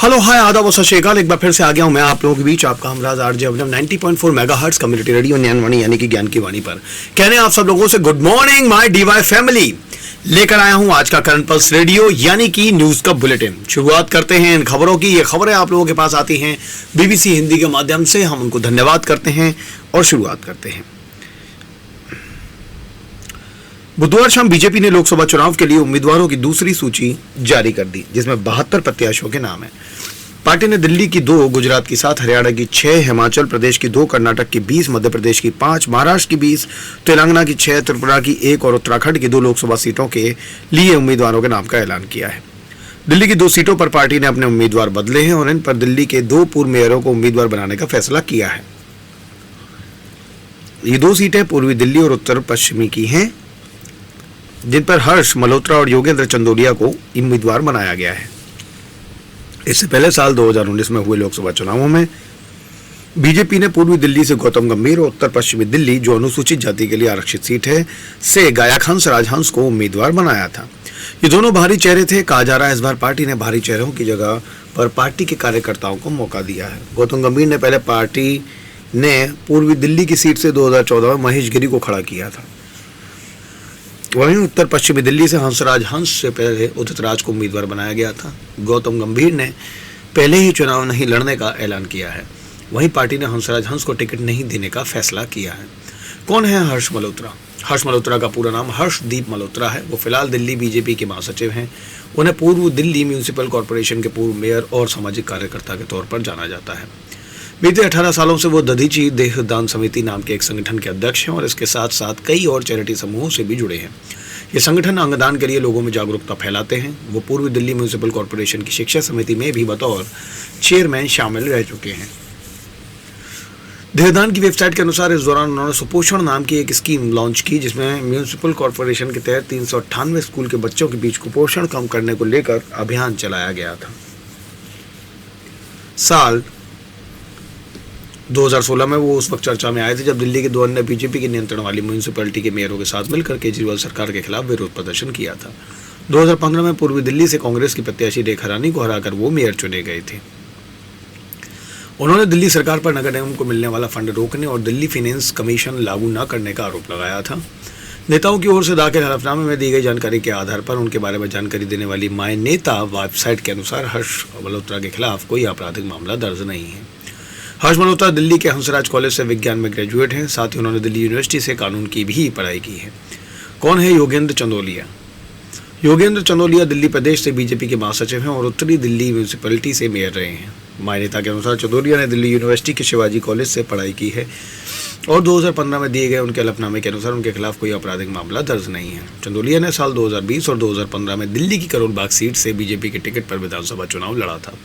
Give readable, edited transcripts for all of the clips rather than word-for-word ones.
Hello hi आदाब और सत श्री अकाल। एक बार फिर से आ गया हूं मैं आप लोगों के बीच, आपका हमराज आरजे अभिनव 90.4 मेगाहर्ट्ज कम्युनिटी रेडियो ज्ञानवाणी यानी कि ज्ञान की वाणी पर कहने आप सब लोगों से good morning my DIY family. लेकर आया हूं आज का करंट पल्स रेडियो यानी कि न्यूज का बुलेटिन। शुरुआत करते हैं इन खबरों की। ये खबरें आप लोगों के पास आती हैं बीबीसी हिंदी के माध्यम से, हम उनको धन्यवाद करते हैं और शुरुआत करते हैं। बुधवार शाम बीजेपी ने लोकसभा चुनाव के लिए उम्मीदवारों की दूसरी सूची जारी कर दी, जिसमें 72 प्रत्याशियों के नाम हैं। पार्टी ने दिल्ली की 2, गुजरात की 7, हरियाणा की 6, हिमाचल प्रदेश की 2, कर्नाटक की 20, मध्य प्रदेश की 5, महाराष्ट्र की 20, तेलंगाना की 6, त्रिपुरा की 1 और उत्तराखंड की 2 लोकसभा सीटों के लिए उम्मीदवारों के नाम का ऐलान किया है। दिल्ली की 2 सीटों पर पार्टी ने अपने उम्मीदवार बदले हैं और इन पर दिल्ली के 2 पूर्व मेयरों को उम्मीदवार बनाने का फैसला किया है। ये 2 सीटें पूर्वी दिल्ली और उत्तर पश्चिमी की हैं, जिन पर हर्ष मल्होत्रा और योगेंद्र चंदोलिया को उम्मीदवार बनाया गया है। इससे पहले साल 2019 में हुए लोकसभा चुनावों में बीजेपी ने पूर्वी दिल्ली से गौतम गंभीर और उत्तर पश्चिमी दिल्ली, जो अनुसूचित जाति के लिए आरक्षित सीट है, से गायक हंसराज हंस को उम्मीदवार बनाया था। ये दोनों भारी चेहरे थे। कहा जा रहा है इस बार पार्टी ने भारी चेहरों की जगह पर पार्टी के कार्यकर्ताओं को मौका दिया है। गौतम गंभीर ने पहले पार्टी ने पूर्वी दिल्ली की सीट से 2014 में महेश गिरी को खड़ा किया था। वहीं उत्तर पश्चिमी दिल्ली से हंसराज हंस से पहले उदित राज को उम्मीदवार बनाया गया था। गौतम गंभीर ने पहले ही चुनाव नहीं लड़ने का ऐलान किया है। वहीं पार्टी ने हंसराज हंस को टिकट नहीं देने का फैसला किया है। कौन है हर्ष मल्होत्रा? हर्ष मल्होत्रा का पूरा नाम हर्षदीप मल्होत्रा है। वो फिलहाल दिल्ली बीजेपी के महासचिव हैं। उन्हें पूर्व दिल्ली म्यूनिसिपल कॉरपोरेशन के पूर्व मेयर और सामाजिक कार्यकर्ता के तौर पर जाना जाता है। बीते 18 सालों से वो दधीची देहदान समिति नाम के एक संगठन के अध्यक्ष हैं और इसके साथ साथ कई और चैरिटी समूहों से भी जुड़े हैं। ये संगठन अंगदान के लिए लोगों में जागरूकता फैलाते हैं। वो पूर्वी दिल्ली म्यूनिसिपल कॉरपोरेशन की शिक्षा समिति में भी बतौर चेयरमैन शामिल रह चुके हैं। देहदान की वेबसाइट के अनुसार इस दौरान उन्होंने सुपोषण नाम की एक स्कीम लॉन्च की, जिसमें म्यूनिसिपल कॉरपोरेशन के तहत 398 स्कूल के बच्चों के बीच कुपोषण कम करने को लेकर अभियान चलाया गया था। साल 2016 में वो उस वक्त चर्चा में आए थे जब दिल्ली के 2 अन्य बीजेपी के नियंत्रण वाली म्यूनिसिपैलिटी के मेयरों के साथ मिलकर केजरीवाल सरकार के खिलाफ विरोध प्रदर्शन किया था। 2015 में पूर्वी दिल्ली से कांग्रेस की प्रत्याशी रेखा रानी को हराकर वो मेयर चुने गए थे। उन्होंने दिल्ली सरकार पर नगर निगम को मिलने वाला फंड रोकने और दिल्ली फाइनेंस कमीशन लागू न करने का आरोप लगाया था। नेताओं की ओर से दाखिल हलफनामे में दी गई जानकारी के आधार पर उनके बारे में जानकारी देने वाली माय नेता वेबसाइट के अनुसार हर्ष मल्होत्रा के खिलाफ कोई आपराधिक मामला दर्ज नहीं है। हर्ष मल्होत्रा दिल्ली के हंसराज कॉलेज से विज्ञान में ग्रेजुएट हैं। साथ ही उन्होंने दिल्ली यूनिवर्सिटी से कानून की भी पढ़ाई की है। कौन है योगेंद्र चंदोलिया? योगेंद्र चंदोलिया दिल्ली प्रदेश से बीजेपी के महासचिव हैं और उत्तरी दिल्ली म्यूनिसिपैलिटी से मेयर रहे हैं। मान्यता के अनुसार चंदोलिया ने दिल्ली यूनिवर्सिटी के शिवाजी कॉलेज से पढ़ाई की है और 2015 में दिए गए उनके हलफनामे के अनुसार उनके खिलाफ कोई आपराधिक मामला दर्ज नहीं है। चंदोलिया ने साल 2020 और 2015 में दिल्ली की करोल बाग सीट से बीजेपी के टिकट पर विधानसभा चुनाव लड़ा था।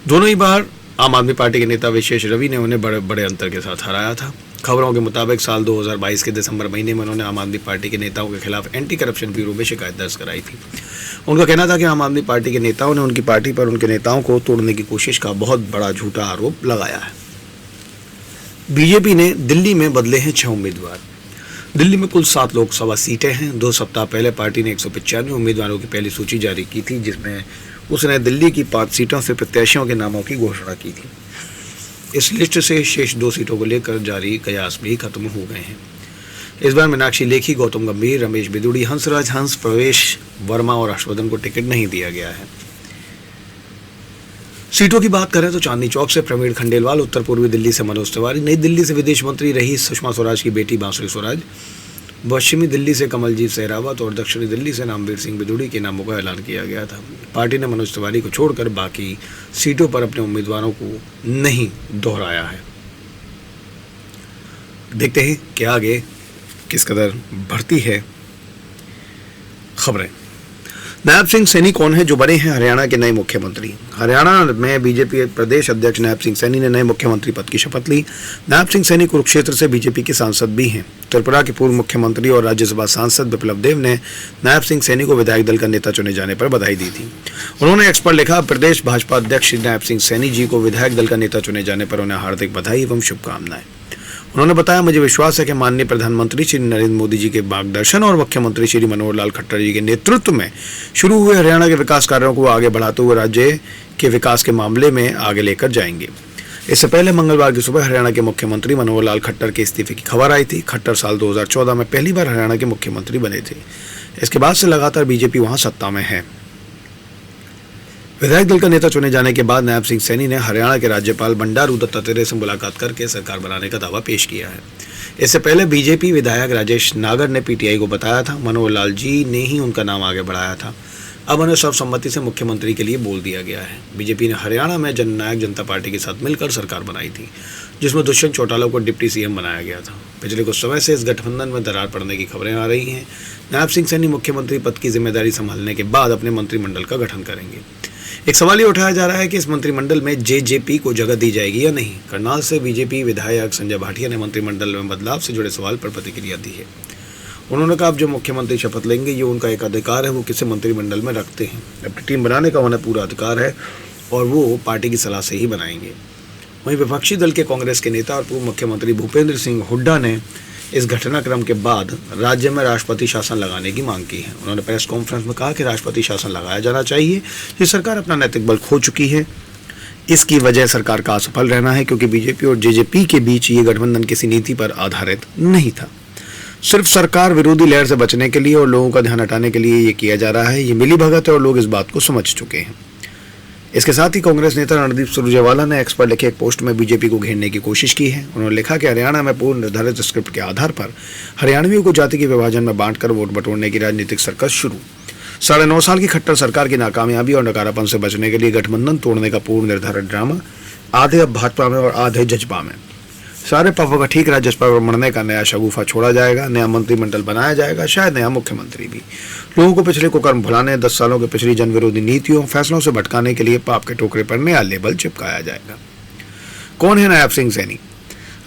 दोनों ही बार आम आदमी पार्टी के नेता विशेष रवि ने उन्हें बड़े अंतर के साथ हराया था। खबरों के मुताबिक साल 2022 के दिसंबर महीने में उन्होंने आम आदमी पार्टी के नेताओं के खिलाफ एंटी करप्शन ब्यूरो में शिकायत दर्ज कराई थी। उनका कहना था कि आम आदमी पार्टी के नेताओं ने उनकी पार्टी पर उनके नेताओं को तोड़ने की कोशिश का बहुत बड़ा झूठा आरोप लगाया है। बीजेपी ने दिल्ली में बदले हैं 6 उम्मीदवार। दिल्ली में कुल 7 लोकसभा सीटें हैं। 2 सप्ताह पहले पार्टी ने 195 उम्मीदवारों की पहली सूची जारी की थी, जिसमें उसने दिल्ली की 5 सीटों से प्रत्याशियों के नामों की घोषणा की थी। इस लिस्ट से शेष 2 सीटों को लेकर जारी कयास भी खत्म हो गए हैं। इस बार मीनाक्षी लेखी, गौतम गंभीर, रमेश बिदुड़ी, हंसराज हंस, प्रवेश वर्मा और हर्षवर्धन को टिकट नहीं दिया गया है। सीटों की बात करें तो चांदनी चौक से प्रवीण खंडेलवाल, उत्तर पूर्वी दिल्ली से मनोज तिवारी, नई दिल्ली से विदेश मंत्री रही सुषमा स्वराज की बेटी बांसुरी स्वराज, पश्चिमी दिल्ली से कमलजीत सहरावत और दक्षिणी दिल्ली से नामवीर सिंह बिदुड़ी के नामों का ऐलान किया गया था। पार्टी ने मनोज तिवारी को छोड़कर बाकी सीटों पर अपने उम्मीदवारों को नहीं दोहराया है। देखते हैं कि आगे किस कदर बढ़ती है खबरें। नायब सिंह सैनी कौन है जो बने हैं हरियाणा के नए मुख्यमंत्री? हरियाणा में बीजेपी प्रदेश अध्यक्ष नायब सिंह सैनी ने नए मुख्यमंत्री पद की शपथ ली। नायब सिंह सैनी कुरुक्षेत्र से बीजेपी के सांसद भी हैं। त्रिपुरा के पूर्व मुख्यमंत्री और राज्यसभा सांसद बिप्लब देव ने नायब सिंह सैनी को विधायक दल का नेता चुने जाने पर बधाई दी थी। उन्होंने एक्स पर लिखा, प्रदेश भाजपा अध्यक्ष नायब सिंह सैनी जी को विधायक दल का नेता चुने जाने पर उन्हें हार्दिक बधाई एवं शुभकामनाएं। उन्होंने बताया, मुझे विश्वास है कि माननीय प्रधानमंत्री श्री नरेंद्र मोदी जी के मार्गदर्शन और मुख्यमंत्री श्री मनोहर लाल खट्टर जी के नेतृत्व में शुरू हुए हरियाणा के विकास कार्यों को आगे बढ़ाते हुए राज्य के विकास के मामले में आगे लेकर जाएंगे। इससे पहले मंगलवार की सुबह हरियाणा के मुख्यमंत्री मनोहर लाल खट्टर के इस्तीफे की खबर आई थी। खट्टर साल 2014 में पहली बार हरियाणा के मुख्यमंत्री बने थे। इसके बाद से लगातार बीजेपी वहां सत्ता में है। विधायक दल का नेता चुने जाने के बाद नायब सिंह सैनी ने हरियाणा के राज्यपाल बंडारू दत्तात्रेय से मुलाकात करके सरकार बनाने का दावा पेश किया है। इससे पहले बीजेपी विधायक राजेश नागर ने पीटीआई को बताया था मनोहर लाल जी ने ही उनका नाम आगे बढ़ाया था। अब उन्हें सर्वसम्मति से मुख्यमंत्री के लिए बोल दिया गया है। बीजेपी ने हरियाणा में जननायक जनता पार्टी के साथ मिलकर सरकार बनाई थी, जिसमें दुष्यंत चौटाला को डिप्टी सीएम बनाया गया था। पिछले कुछ समय से इस गठबंधन में दरार पड़ने की खबरें आ रही हैं। नायब सिंह सैनी मुख्यमंत्री पद की जिम्मेदारी संभालने के बाद अपने मंत्रिमंडल का गठन करेंगे। एक सवाल ये उठाया जा रहा है कि इस मंत्रिमंडल में जेजेपी को जगह दी जाएगी या नहीं। करनाल से बीजेपी विधायक संजय भाटिया ने मंत्रिमंडल में बदलाव से जुड़े सवाल पर प्रतिक्रिया दी है। उन्होंने कहा, अब जो मुख्यमंत्री शपथ लेंगे ये उनका एक अधिकार है, वो किसे मंत्रिमंडल में रखते हैं। अपनी टीम बनाने का उन्हें पूरा अधिकार है और वो पार्टी की सलाह से ही बनाएंगे। वहीं विपक्षी दल के कांग्रेस के नेता और पूर्व मुख्यमंत्री भूपेंद्र सिंह हुड्डा ने इस घटनाक्रम के बाद राज्य में राष्ट्रपति शासन लगाने की मांग की है। उन्होंने प्रेस कॉन्फ्रेंस में कहा कि राष्ट्रपति शासन लगाया जाना चाहिए। ये सरकार अपना नैतिक बल खो चुकी है। इसकी वजह सरकार का असफल रहना है, क्योंकि बीजेपी और जेजेपी के बीच ये गठबंधन किसी नीति पर आधारित नहीं था। सिर्फ सरकार विरोधी लहर से बचने के लिए और लोगों का ध्यान हटाने के लिए ये किया जा रहा है। ये मिलीभगत है और लोग इस बात को समझ चुके हैं। इसके साथ ही कांग्रेस नेता रणदीप सुरजेवाला ने एक्स पर लिखे एक पोस्ट में बीजेपी को घेरने की कोशिश की है। उन्होंने लिखा कि हरियाणा में पूर्व निर्धारित स्क्रिप्ट के आधार पर हरियाणवियों को जाति के विभाजन में बांटकर वोट बटोरने की राजनीतिक सर्कस शुरू। 9.5 साल की खट्टर सरकार की नाकामयाबी और नकारापन से बचने के लिए गठबंधन तोड़ने का पूर्व निर्धारित ड्रामा, आधे अब भाजपा में और आधे जजपा में। सारे पफों का ठीक राजस्व पर मरने का नया शगुफा छोड़ा जाएगा, नया मंत्रिमंडल बनाया जाएगा, शायद नया मुख्यमंत्री भी। लोगों को पिछले कुकर्म भुलाने, 10 सालों के पिछली जन विरोधी नीतियों फैसलों से भटकाने के लिए पाप के टोकरे पर नया लेबल चिपकाया जाएगा। कौन है नायब सिंह सैनी?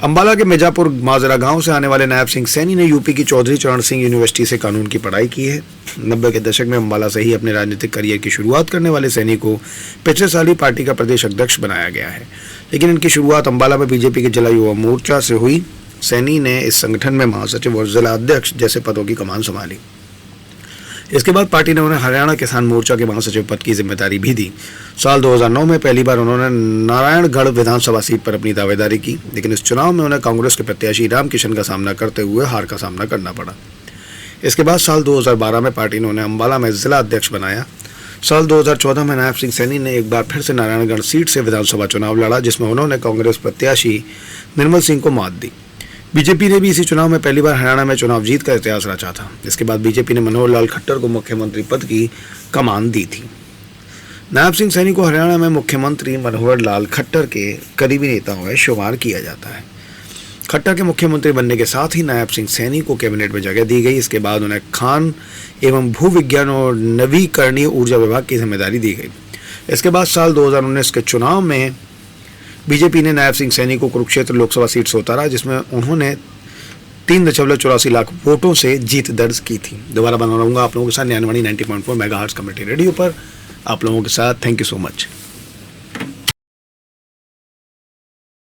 अंबाला के मिर्जापुर माजरा गांव से आने वाले नायब सिंह सैनी ने यूपी की चौधरी चरण सिंह यूनिवर्सिटी से कानून की पढ़ाई की है। 90 के दशक में अंबाला से ही अपने राजनीतिक करियर की शुरुआत करने वाले सैनी को पिछले साल ही पार्टी का प्रदेश अध्यक्ष बनाया गया है, लेकिन इनकी शुरुआत अंबाला में बीजेपी के जिला युवा मोर्चा से हुई। सैनी ने इस संगठन में महासचिव और जिला अध्यक्ष जैसे पदों की कमान संभाली। इसके बाद पार्टी ने उन्हें हरियाणा किसान मोर्चा के महासचिव पद की जिम्मेदारी भी दी। साल 2009 में पहली बार उन्होंने नारायणगढ़ विधानसभा सीट पर अपनी दावेदारी की, लेकिन इस चुनाव में उन्हें कांग्रेस के प्रत्याशी रामकिशन का सामना करते हुए हार का सामना करना पड़ा। इसके बाद साल 2012 में पार्टी ने उन्हें अंबाला में जिला अध्यक्ष बनाया। साल 2014 में नायब सिंह सैनी ने एक बार फिर से नारायणगढ़ सीट से विधानसभा चुनाव लड़ा, जिसमें उन्होंने कांग्रेस प्रत्याशी निर्मल सिंह को मात दी। बीजेपी ने भी इसी चुनाव में पहली बार हरियाणा में चुनाव जीत का इतिहास रचा था। इसके बाद बीजेपी ने मनोहर लाल खट्टर को मुख्यमंत्री पद की कमान दी थी। नायब सिंह सैनी को हरियाणा में मुख्यमंत्री मनोहर लाल खट्टर के करीबी नेताओं में शुमार किया जाता है। खट्टर के मुख्यमंत्री बनने के साथ ही नायब सिंह सैनी को कैबिनेट में जगह दी गई। इसके बाद उन्हें खान एवं भू विज्ञान और नवीकरणीय ऊर्जा विभाग की जिम्मेदारी दी गई। इसके बाद साल 2019 के चुनाव में बीजेपी ने नायब सिंह सैनी को कुरुक्षेत्र लोकसभा सीट से उतारा, जिसमें उन्होंने 3.84 लाख वोटों से जीत दर्ज की थी। दोबारा बना रहूंगा आप लोगों के साथ 90.4 मेगाहर्ट्ज कम्युनिटी रेडियो पर, आप लोगों के साथ। Thank you so much.